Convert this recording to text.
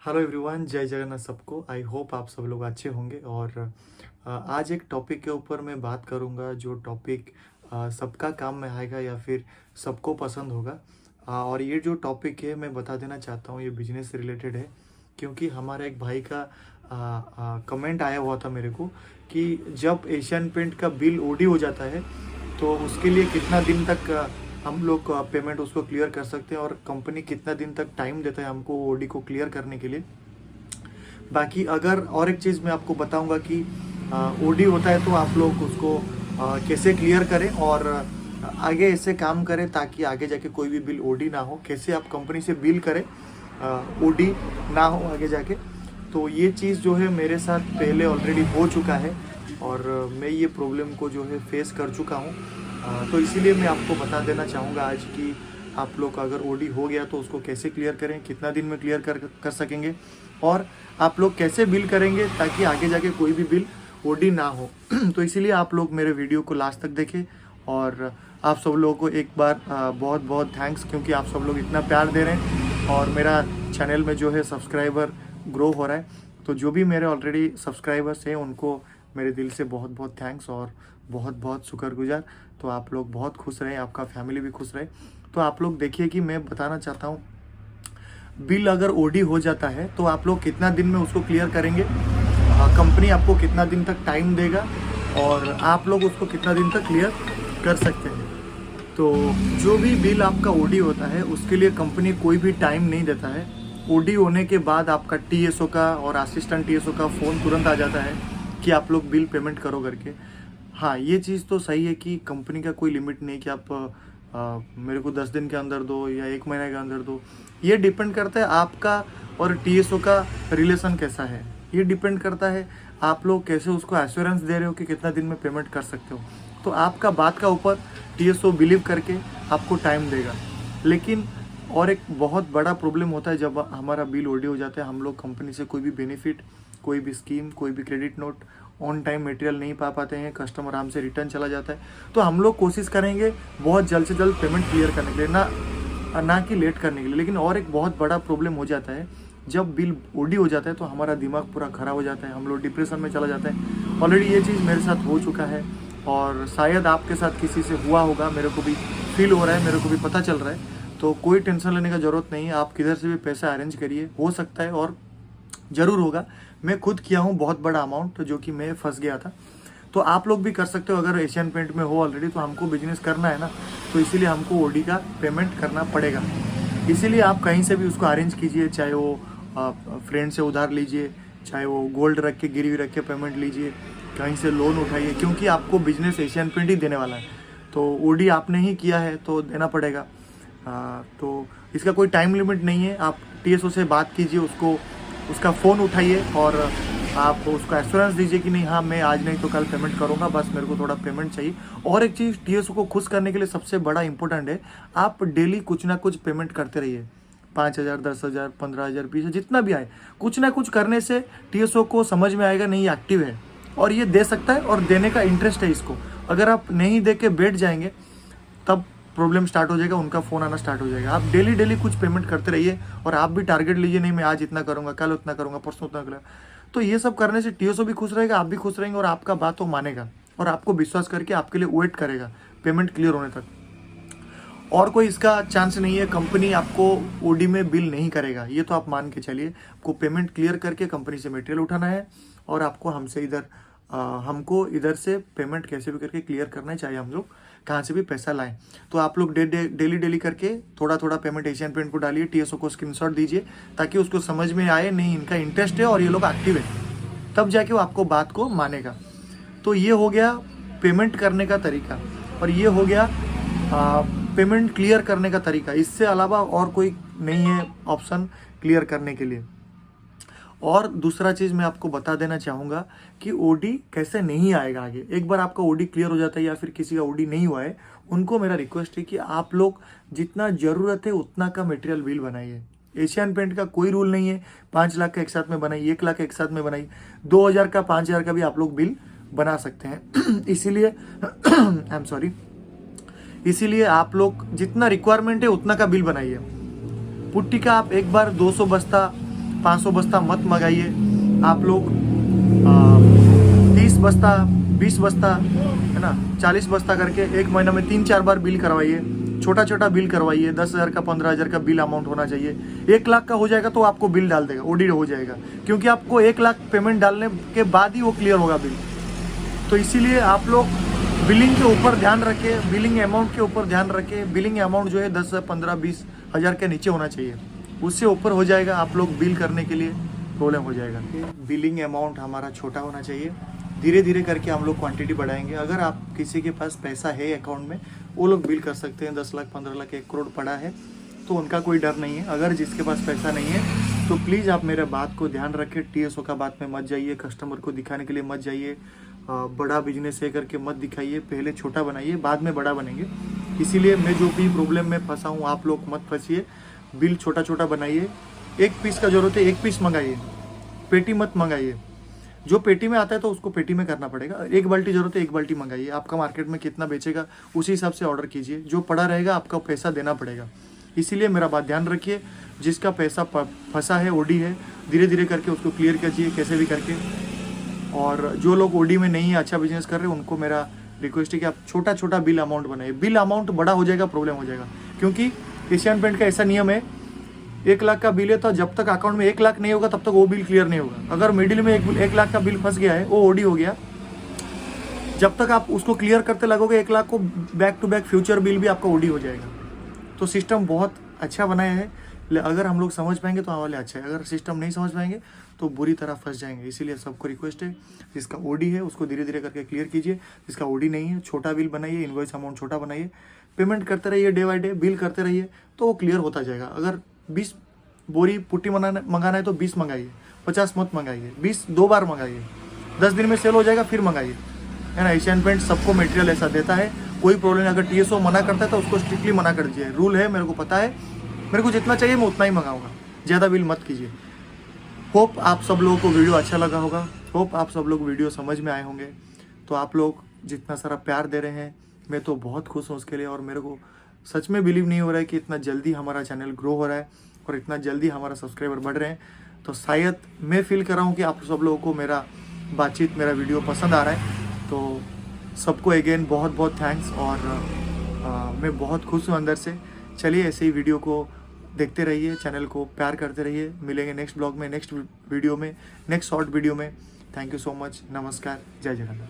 Hello everyone, जय जगन्नाथ सबको। I hope आप सब लोग अच्छे होंगे। और आज एक टॉपिक के ऊपर मैं बात करूंगा जो टॉपिक सबका काम में आएगा या फिर सबको पसंद होगा। और ये जो टॉपिक है मैं बता देना चाहता हूँ, ये बिजनेस से रिलेटेड है। क्योंकि हमारा एक भाई का कमेंट आया हुआ था मेरे को कि जब एशियन पेंट का बिल ओडी हो जाता है तो उसके लिए कितना दिन तक हम लोग पेमेंट उसको क्लियर कर सकते हैं और कंपनी कितना दिन तक टाइम देता है हमको ओडी को क्लियर करने के लिए। बाकी अगर और एक चीज़ मैं आपको बताऊंगा कि ओडी होता है तो आप लोग उसको कैसे क्लियर करें और आगे ऐसे काम करें ताकि आगे जाके कोई भी बिल ओडी ना हो। कैसे आप कंपनी से बिल करें ओडी ना हो आगे जाके। तो ये चीज़ जो है मेरे साथ पहले ऑलरेडी हो चुका है और मैं ये प्रॉब्लम को जो है फेस कर चुका हूँ। तो इसीलिए मैं आपको बता देना चाहूँगा आज कि आप लोग अगर ओडी हो गया तो उसको कैसे क्लियर करें, कितना दिन में क्लियर कर सकेंगे और आप लोग कैसे बिल करेंगे ताकि आगे जाके कोई भी बिल ओडी ना हो। तो इसीलिए आप लोग मेरे वीडियो को लास्ट तक देखें। और आप सब लोगों को एक बार बहुत बहुत थैंक्स, क्योंकि आप सब लोग इतना प्यार दे रहे हैं और मेरा चैनल में जो है सब्सक्राइबर ग्रो हो रहा है। तो जो भी मेरे ऑलरेडी सब्सक्राइबर्स हैं उनको मेरे दिल से बहुत बहुत थैंक्स और बहुत बहुत शुक्रगुजार। तो आप लोग बहुत खुश रहें, आपका फैमिली भी खुश रहे। तो आप लोग देखिए कि मैं बताना चाहता हूँ, बिल अगर ओडी हो जाता है तो आप लोग कितना दिन में उसको क्लियर करेंगे, कंपनी आपको कितना दिन तक टाइम देगा और आप लोग उसको कितना दिन तक क्लियर कर सकते हैं। तो जो भी बिल आपका ओडी होता है उसके लिए कंपनी कोई भी टाइम नहीं देता है। ओडी होने के बाद आपका टीएसओ का और असिस्टेंट टीएसओ का फ़ोन तुरंत आ जाता है कि आप लोग बिल पेमेंट करो करके। हाँ, ये चीज़ तो सही है कि कंपनी का कोई लिमिट नहीं कि आप मेरे को 10 दिन के अंदर दो या 1 महीने के अंदर दो। ये डिपेंड करता है आपका और टीएसओ का रिलेशन कैसा है। ये डिपेंड करता है आप लोग कैसे उसको एश्योरेंस दे रहे हो कि कितना दिन में पेमेंट कर सकते हो। तो आपका बात का ऊपर टीएसओ बिलीव करके आपको टाइम देगा। लेकिन और एक बहुत बड़ा प्रॉब्लम होता है जब हमारा बिल ओडी हो जाता है, हम लोग कंपनी से कोई भी बेनिफिट, कोई भी स्कीम, कोई भी credit note, on time material नहीं पा पाते हैं, कस्टमर आराम से रिटर्न चला जाता है। तो हम लोग कोशिश करेंगे बहुत जल्द से जल्द पेमेंट क्लियर करने के लिए, ना कि लेट करने के लिए। लेकिन और एक बहुत बड़ा प्रॉब्लम हो जाता है, जब बिल ओडी हो जाता है तो हमारा दिमाग पूरा ख़राब हो जाता है, हम लोग डिप्रेशन में चला जाता है। ऑलरेडी ये चीज़ मेरे साथ हो चुका है और शायद आपके साथ किसी से हुआ होगा, मेरे को भी फील हो रहा है, मेरे को भी पता चल रहा है। तो कोई टेंशन लेने का ज़रूरत नहीं है, आप किधर से भी पैसा अरेंज करिए, हो सकता है और ज़रूर होगा। मैं खुद किया हूँ बहुत बड़ा अमाउंट जो कि मैं फंस गया था। तो आप लोग भी कर सकते हो। अगर एशियन पेंट में हो ऑलरेडी तो हमको बिजनेस करना है ना, तो इसीलिए हमको ओडी का पेमेंट करना पड़ेगा। इसीलिए आप कहीं से भी उसको अरेंज कीजिए, चाहे वो फ्रेंड से उधार लीजिए, चाहे वो गोल्ड रख के गिरवी रख के पेमेंट लीजिए, कहीं से लोन उठाइए, क्योंकि आपको बिजनेस एशियन पेंट ही देने वाला है। तो ओडी आपने ही किया है तो देना पड़ेगा। तो इसका कोई टाइम लिमिट नहीं है। आप टीएसओ से बात कीजिए, उसका फ़ोन उठाइए और आप उसको एश्योरेंस दीजिए कि नहीं, हाँ मैं आज नहीं तो कल पेमेंट करूँगा, बस मेरे को थोड़ा पेमेंट चाहिए। और एक चीज़ टीएसओ को खुश करने के लिए सबसे बड़ा इंपॉर्टेंट है, आप डेली कुछ ना कुछ पेमेंट करते रहिए। 5,000, 10,000, 15,000, 20,000, जितना भी आए, कुछ ना कुछ करने से टीएसओ को समझ में आएगा नहीं, एक्टिव है और ये दे सकता है और देने का इंटरेस्ट है इसको। अगर आप नहीं दे के बैठ जाएंगे तब प्रॉब्लम स्टार्ट हो जाएगा, उनका फ़ोन आना स्टार्ट हो जाएगा। आप डेली डेली कुछ पेमेंट करते रहिए और आप भी टारगेट लीजिए, नहीं मैं आज इतना करूँगा, कल उतना करूँगा, परसों उतना करूँगा। तो ये सब करने से टीएसओ भी खुश रहेगा, आप भी खुश रहेंगे और आपका बात वो मानेगा और आपको विश्वास करके आपके लिए वेट करेगा पेमेंट क्लियर होने तक। और कोई इसका चांस नहीं है कंपनी आपको ओडी में बिल नहीं करेगा, ये तो आप मान के चलिए। आपको पेमेंट क्लियर करके कंपनी से मटेरियल उठाना है और आपको हमको इधर से पेमेंट कैसे भी करके क्लियर करना चाहिए। हम लोग कहाँ से भी पैसा लाएं। तो आप लोग डेली डेली करके थोड़ा थोड़ा पेमेंट एशियन पेंट को डालिए, टीएसओ को स्क्रीनशॉट दीजिए ताकि उसको समझ में आए नहीं इनका इंटरेस्ट है और ये लोग एक्टिव है, तब जाके वो आपको बात को मानेगा। तो ये हो गया पेमेंट करने का तरीका और ये हो गया पेमेंट क्लियर करने का तरीका। इससे अलावा और कोई नहीं है ऑप्शन क्लियर करने के लिए। और दूसरा चीज़ मैं आपको बता देना चाहूँगा कि ओडी कैसे नहीं आएगा आगे। एक बार आपका ओडी क्लियर हो जाता है या फिर किसी का ओडी नहीं हुआ है, उनको मेरा रिक्वेस्ट है कि आप लोग जितना ज़रूरत है उतना का मटेरियल बिल बनाइए। एशियन पेंट का कोई रूल नहीं है 5 लाख का एक साथ में बनाइए, 1 लाख का एक साथ में बनाइए, 2,000 का 5,000 का भी आप लोग बिल बना सकते हैं। इसीलिए आई एम सॉरी, इसीलिए आप लोग जितना रिक्वायरमेंट है उतना का बिल बनाइए। पुट्टी का आप एक बार 200 बस्ता 500 बस्ता मत मंगाइए। आप लोग 30 बस्ता, 20 बस्ता, है ना, 40 बस्ता करके एक महीना में 3-4 बार बिल करवाइए। छोटा छोटा बिल करवाइए। 10,000 का, 15,000 का बिल अमाउंट होना चाहिए। 1 लाख का हो जाएगा तो आपको बिल डाल देगा, ओडी हो जाएगा, क्योंकि आपको 1 लाख पेमेंट डालने के बाद ही वो क्लियर होगा बिल। तो इसीलिए आप लोग बिलिंग के ऊपर ध्यान रखें, बिलिंग अमाउंट के ऊपर ध्यान रखें। बिलिंग अमाउंट जो है 10, 15, 20 हज़ार के नीचे होना चाहिए। उससे ऊपर हो जाएगा आप लोग बिल करने के लिए प्रॉब्लम हो जाएगा। बिलिंग अमाउंट हमारा छोटा होना चाहिए। धीरे धीरे करके हम लोग क्वांटिटी बढ़ाएंगे। अगर आप किसी के पास पैसा है अकाउंट में, वो लोग बिल कर सकते हैं। 10 लाख, 15 लाख, 1 करोड़ पड़ा है तो उनका कोई डर नहीं है। अगर जिसके पास पैसा नहीं है तो प्लीज़ आप मेरे बात को ध्यान रखें। TSO का बात में मत जाइए, कस्टमर को दिखाने के लिए मत जाइए, बड़ा बिजनेस है करके मत दिखाइए। पहले छोटा बनाइए, बाद में बड़ा बनेंगे। इसीलिए मैं जो भी प्रॉब्लम में फंसा हूँ, आप लोग मत फंसिए। बिल छोटा छोटा बनाइए। 1 पीस का जरूरत है 1 पीस मंगाइए, पेटी मत मंगाइए। जो पेटी में आता है तो उसको पेटी में करना पड़ेगा। 1 बाल्टी जरूरत है 1 बाल्टी मंगाइए। आपका मार्केट में कितना बेचेगा उसी हिसाब से ऑर्डर कीजिए। जो पड़ा रहेगा आपका पैसा देना पड़ेगा। इसीलिए मेरा बात ध्यान रखिए। जिसका पैसा फंसा है, ओडी है, धीरे धीरे करके उसको क्लियर कीजिए कैसे भी करके। और जो लोग ओडी में नहीं है, अच्छा बिजनेस कर रहे हैं, उनको मेरा रिक्वेस्ट है कि आप छोटा छोटा बिल अमाउंट बनाइए। बिल अमाउंट बड़ा हो जाएगा प्रॉब्लम हो जाएगा, क्योंकि एशियन पेंट का ऐसा नियम है 1 लाख का बिल है तो जब तक अकाउंट में 1 लाख नहीं होगा तब तक वो बिल क्लियर नहीं होगा। अगर मिडिल में 1 लाख का बिल फंस गया है, वो ओडी हो गया, जब तक आप उसको क्लियर करते लगोगे 1 लाख को, back to back future bill भी आपका ओडी हो जाएगा। तो सिस्टम बहुत अच्छा बनाया है। अगर हम लोग समझ पाएंगे तो हमारे अच्छा है। अगर सिस्टम नहीं समझ पाएंगे तो बुरी तरह फंस जाएंगे। इसीलिए सबको रिक्वेस्ट है, जिसका ओडी है उसको धीरे धीरे करके क्लियर कीजिए। जिसका ओडी नहीं है, छोटा बिल बनाइए, इनवॉइस अमाउंट छोटा बनाइए, पेमेंट करते रहिए, डे बाई डे बिल करते रहिए, तो वो क्लियर होता जाएगा। अगर 20 बोरी पुट्टी मंगाना है तो 20 मंगाइए, 50 मत मंगाइए। 20 2 बार मंगाइए, 10 दिन में सेल हो जाएगा, फिर मंगाइए, है ना। एशियन पेंट सबको मटेरियल ऐसा देता है, कोई प्रॉब्लम नहीं। अगर TSO मना करता है तो उसको स्ट्रिक्टली मना कर दीजिए। रूल है, मेरे को पता है, मेरे को जितना चाहिए मैं उतना ही मंगाऊंगा, ज़्यादा बिल मत कीजिए। होप आप सब लोगों को वीडियो अच्छा लगा होगा। होप आप सब लोग वीडियो समझ में आए होंगे। तो आप लोग जितना सारा प्यार दे रहे हैं, मैं तो बहुत खुश हूँ उसके लिए। और मेरे को सच में बिलीव नहीं हो रहा है कि इतना जल्दी हमारा चैनल ग्रो हो रहा है और इतना जल्दी हमारा सब्सक्राइबर बढ़ रहे हैं। तो शायद मैं फील कर रहा हूँ कि आप सब लोगों को मेरा बातचीत, मेरा वीडियो पसंद आ रहा है। तो सबको अगेन बहुत बहुत थैंक्स। और मैं बहुत खुश हूँ अंदर से। चलिए ऐसे ही वीडियो को देखते रहिए, चैनल को प्यार करते रहिए। मिलेंगे नेक्स्ट ब्लॉग में, नेक्स्ट वीडियो में, नेक्स्ट शॉर्ट वीडियो में। Thank you so much. नमस्कार, जय जगन्नाथ।